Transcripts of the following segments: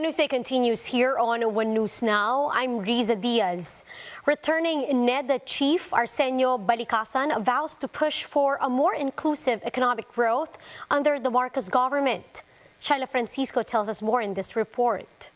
The News Day continues here on One News Now. I'm Riza Diaz. Returning NEDA Chief Arsenio Balikasan vows to push for a more inclusive economic growth under the Marcos government. Shaila Francisco tells us more in this report.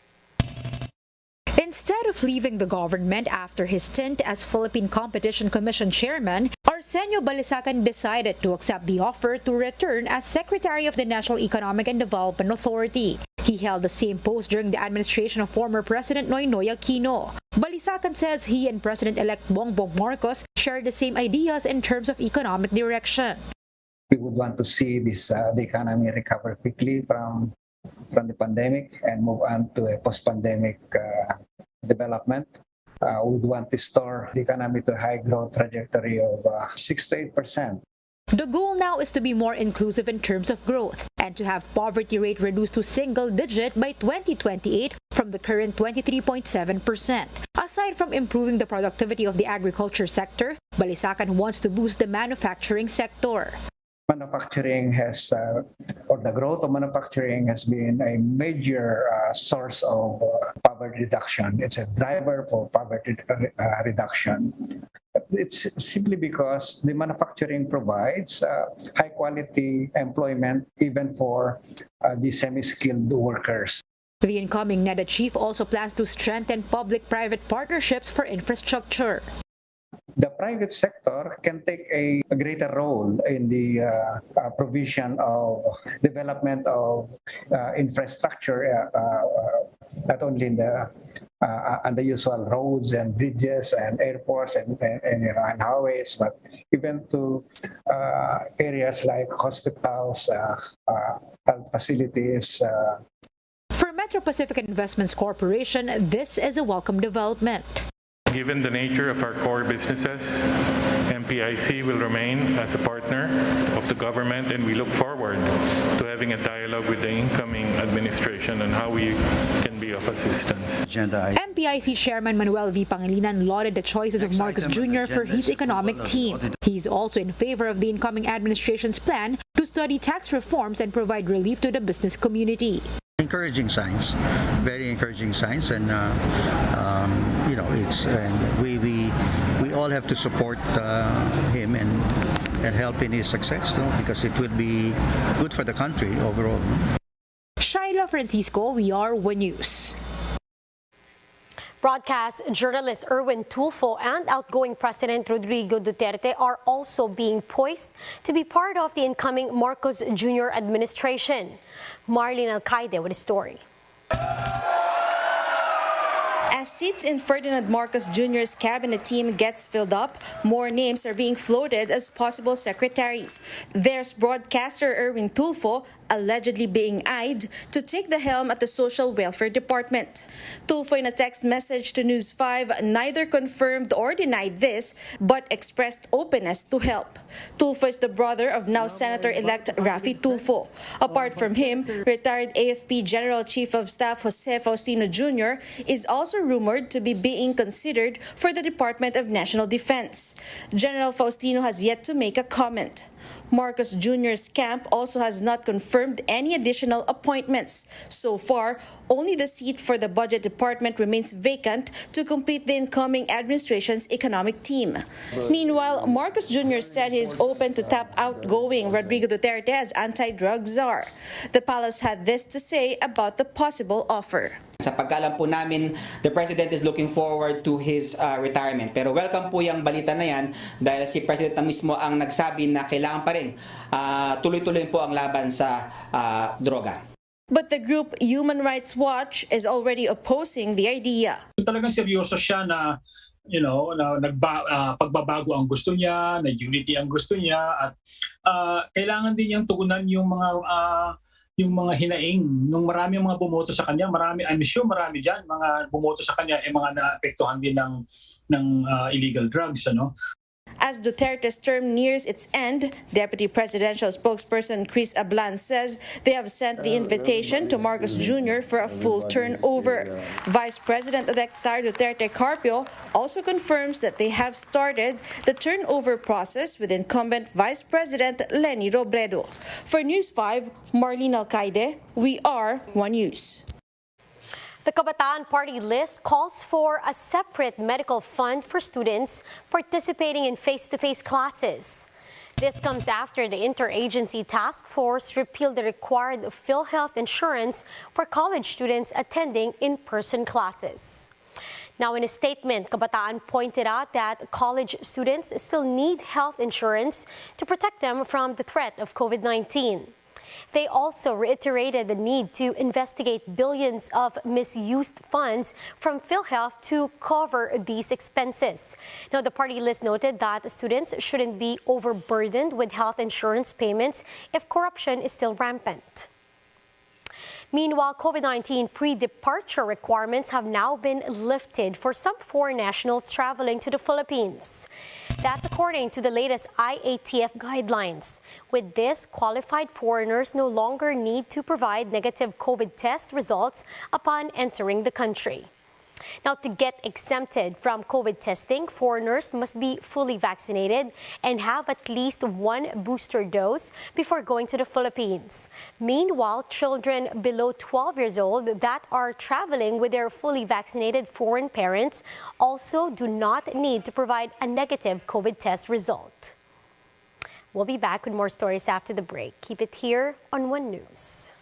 Instead of leaving the government after his stint as Philippine Competition Commission chairman, Arsenio Balisacan decided to accept the offer to return as Secretary of the National Economic and Development Authority. He held the same post during the administration of former President Noynoy Aquino. Balisacan says he and President-elect Bongbong Marcos share the same ideas in terms of economic direction. We would want to see the economy recover quickly from the pandemic and move on to a post-pandemic development. We would want to restore the economy to a high growth trajectory of 6 to 8%. The goal now is to be more inclusive in terms of growth and to have poverty rate reduced to single digit by 2028 from the current 23.7%. Aside from improving the productivity of the agriculture sector, Balisacan wants to boost the manufacturing sector. Manufacturing has, or the growth of manufacturing has been a major source of poverty reduction. It's a driver for poverty reduction. It's simply because the manufacturing provides high quality employment even for the semi-skilled workers. The incoming NEDA chief also plans to strengthen public-private partnerships for infrastructure. The private sector can take a greater role in the provision of development of infrastructure, not only in on the usual roads and bridges and airports and highways, but even to areas like hospitals, health facilities. For Metro Pacific Investments Corporation, this is a welcome development. Given the nature of our core businesses, MPIC will remain as a partner of the government, and we look forward to having a dialogue with the incoming administration on how we can be of assistance. MPIC Chairman Manuel V. Pangilinan lauded the choices of Marcos Jr. for his economic team. He's also in favor of the incoming administration's plan to study tax reforms and provide relief to the business community. Encouraging signs, very encouraging signs, and we all have to support him and help in his success, because it will be good for the country overall. Shaila Francisco, we are One News. Broadcast journalist Erwin Tulfo and outgoing President Rodrigo Duterte are also being poised to be part of the incoming Marcos Jr. administration. Marlene Alcaide with a story. As seats in Ferdinand Marcos Jr.'s cabinet team gets filled up, more names are being floated as possible secretaries. There's broadcaster Erwin Tulfo allegedly being eyed to take the helm at the Social Welfare Department. Tulfo, in a text message to News 5, neither confirmed or denied this, but expressed openness to help. Tulfo is the brother of now Senator-elect Raffy Tulfo. Apart from him, retired AFP General Chief of Staff Jose Faustino Jr. is also rumored to be being considered for the Department of National Defense. General Faustino has yet to make a comment. Marcos Jr.'s camp also has not confirmed any additional appointments. So far, only the seat for the Budget Department remains vacant to complete the incoming administration's economic team. Meanwhile, Marcos Jr. said he is open to tap outgoing Rodrigo Duterte as anti-drug czar. The palace had this to say about the possible offer. Sa pagkalam po namin, the President is looking forward to his retirement. Pero welcome po yung balita na yan dahil si President na mismo ang nagsabi na kailangan pa rin tuloy-tuloy po ang laban sa droga. But the group Human Rights Watch is already opposing the idea. Talagang seryoso siya na pagbabago ang gusto niya, na unity ang gusto niya, at kailangan din niyang tugunan yung mga hinaing nung maraming mga bumoto sa kanya. I'm sure marami diyan mga bumoto sa kanya mga naapektuhan din ng illegal drugs, As Duterte's term nears its end, Deputy Presidential Spokesperson Chris Ablan says they have sent the invitation to Marcos Jr. for a full turnover. Vice President-elect Sara Duterte Carpio also confirms that they have started the turnover process with incumbent Vice President Leni Robredo. For News 5, Marlene Alcaide, we are One News. The Kabataan Party list calls for a separate medical fund for students participating in face-to-face classes. This comes after the interagency task force repealed the required PhilHealth insurance for college students attending in-person classes. Now, in a statement, Kabataan pointed out that college students still need health insurance to protect them from the threat of COVID-19. They also reiterated the need to investigate billions of misused funds from PhilHealth to cover these expenses. Now, the party list noted that students shouldn't be overburdened with health insurance payments if corruption is still rampant. Meanwhile, COVID-19 pre-departure requirements have now been lifted for some foreign nationals traveling to the Philippines. That's according to the latest IATF guidelines. With this, qualified foreigners no longer need to provide negative COVID test results upon entering the country. Now, to get exempted from COVID testing, foreigners must be fully vaccinated and have at least one booster dose before going to the Philippines. Meanwhile, children below 12 years old that are traveling with their fully vaccinated foreign parents also do not need to provide a negative COVID test result. We'll be back with more stories after the break. Keep it here on One News.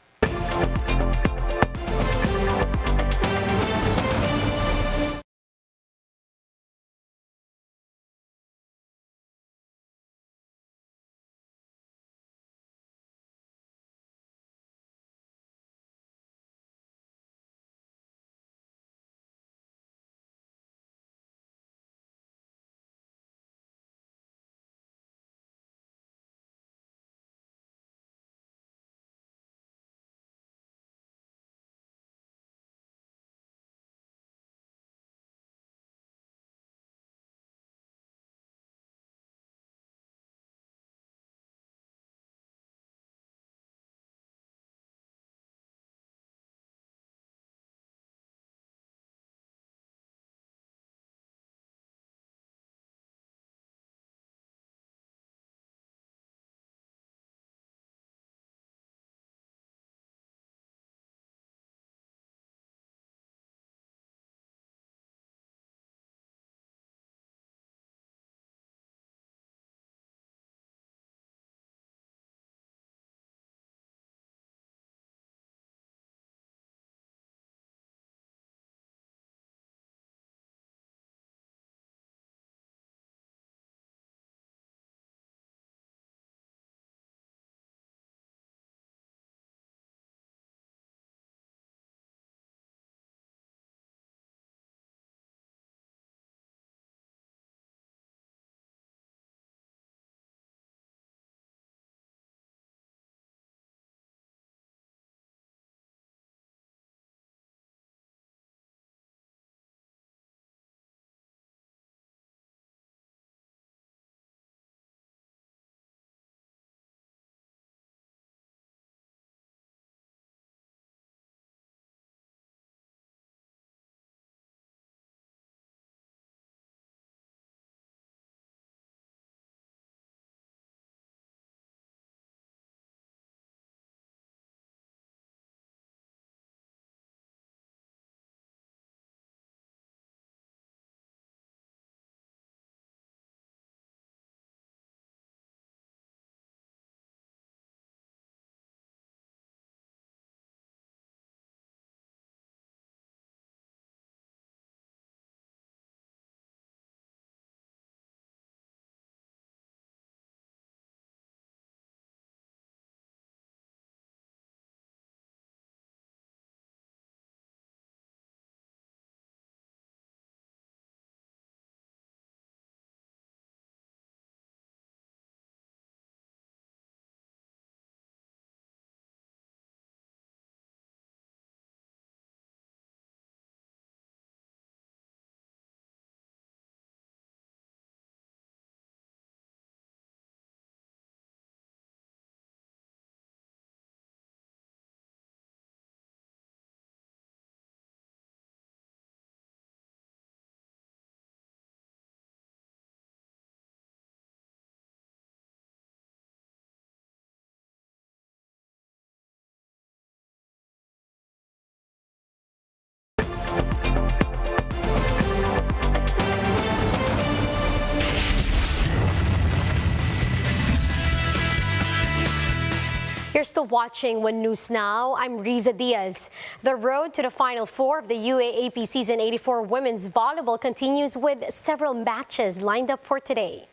You're still watching One News Now. I'm Riza Diaz. The road to the Final Four of the UAAP Season 84 Women's Volleyball continues with several matches lined up for today.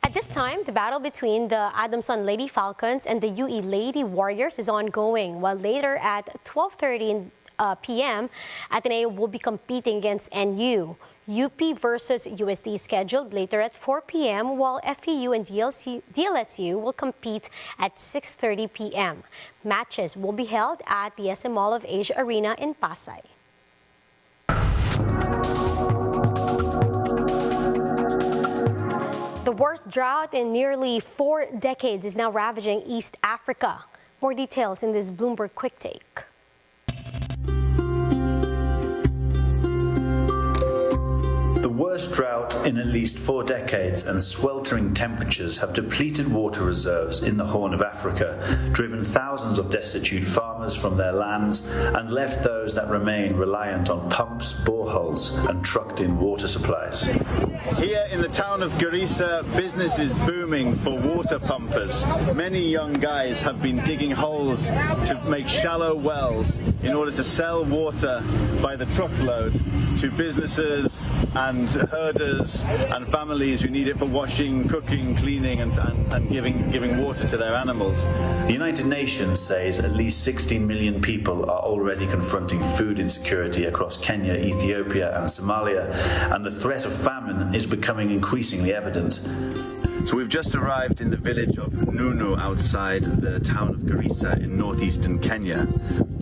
At this time, the battle between the Adamson Lady Falcons and the UE Lady Warriors is ongoing, while later at 12:30 p.m., Ateneo will be competing against NU. UP versus USD scheduled later at 4 p.m., while FEU and DLSU will compete at 6:30 p.m. Matches will be held at the SM Mall of Asia Arena in Pasay. The worst drought in nearly 4 decades is now ravaging East Africa. More details in this Bloomberg Quick Take. The worst drought in at least 4 decades and sweltering temperatures have depleted water reserves in the Horn of Africa, driven thousands of destitute farmers from their lands, and left those that remain reliant on pumps, boreholes, and trucked-in water supplies. Here in the town of Garissa, business is booming for water pumpers. Many young guys have been digging holes to make shallow wells in order to sell water by the truckload to businesses and herders and families who need it for washing, cooking, cleaning and giving water to their animals. The United Nations says at least 16 million people are already confronting food insecurity across Kenya, Ethiopia and Somalia, and the threat of famine is becoming increasingly evident. So we've just arrived in the village of Nunu outside the town of Garissa in northeastern Kenya,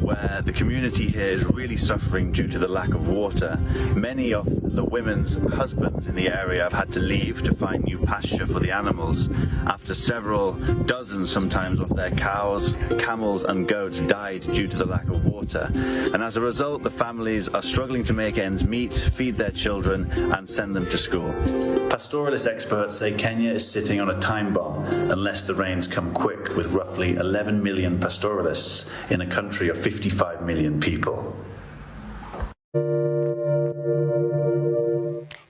where the community here is really suffering due to the lack of water. Many of the women's husbands in the area have had to leave to find new pasture for the animals after several dozens sometimes of their cows, camels and goats died due to the lack of water. And as a result, the families are struggling to make ends meet, feed their children and send them to school. Pastoralist experts say Kenya is sitting on a time bomb unless the rains come quick, with roughly 11 million pastoralists in a country of 55 million people.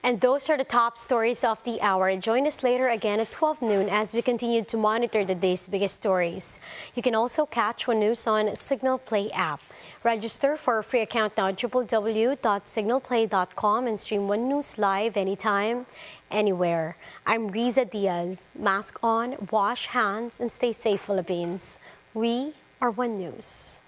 And those are the top stories of the hour. Join us later again at 12 noon as we continue to monitor the day's biggest stories. You can also catch One News on Signal Play app. Register for a free account now at www.signalplay.com and stream One News live anytime, anywhere. I'm Riza Diaz. Mask on, wash hands, and stay safe, Philippines. We are One News.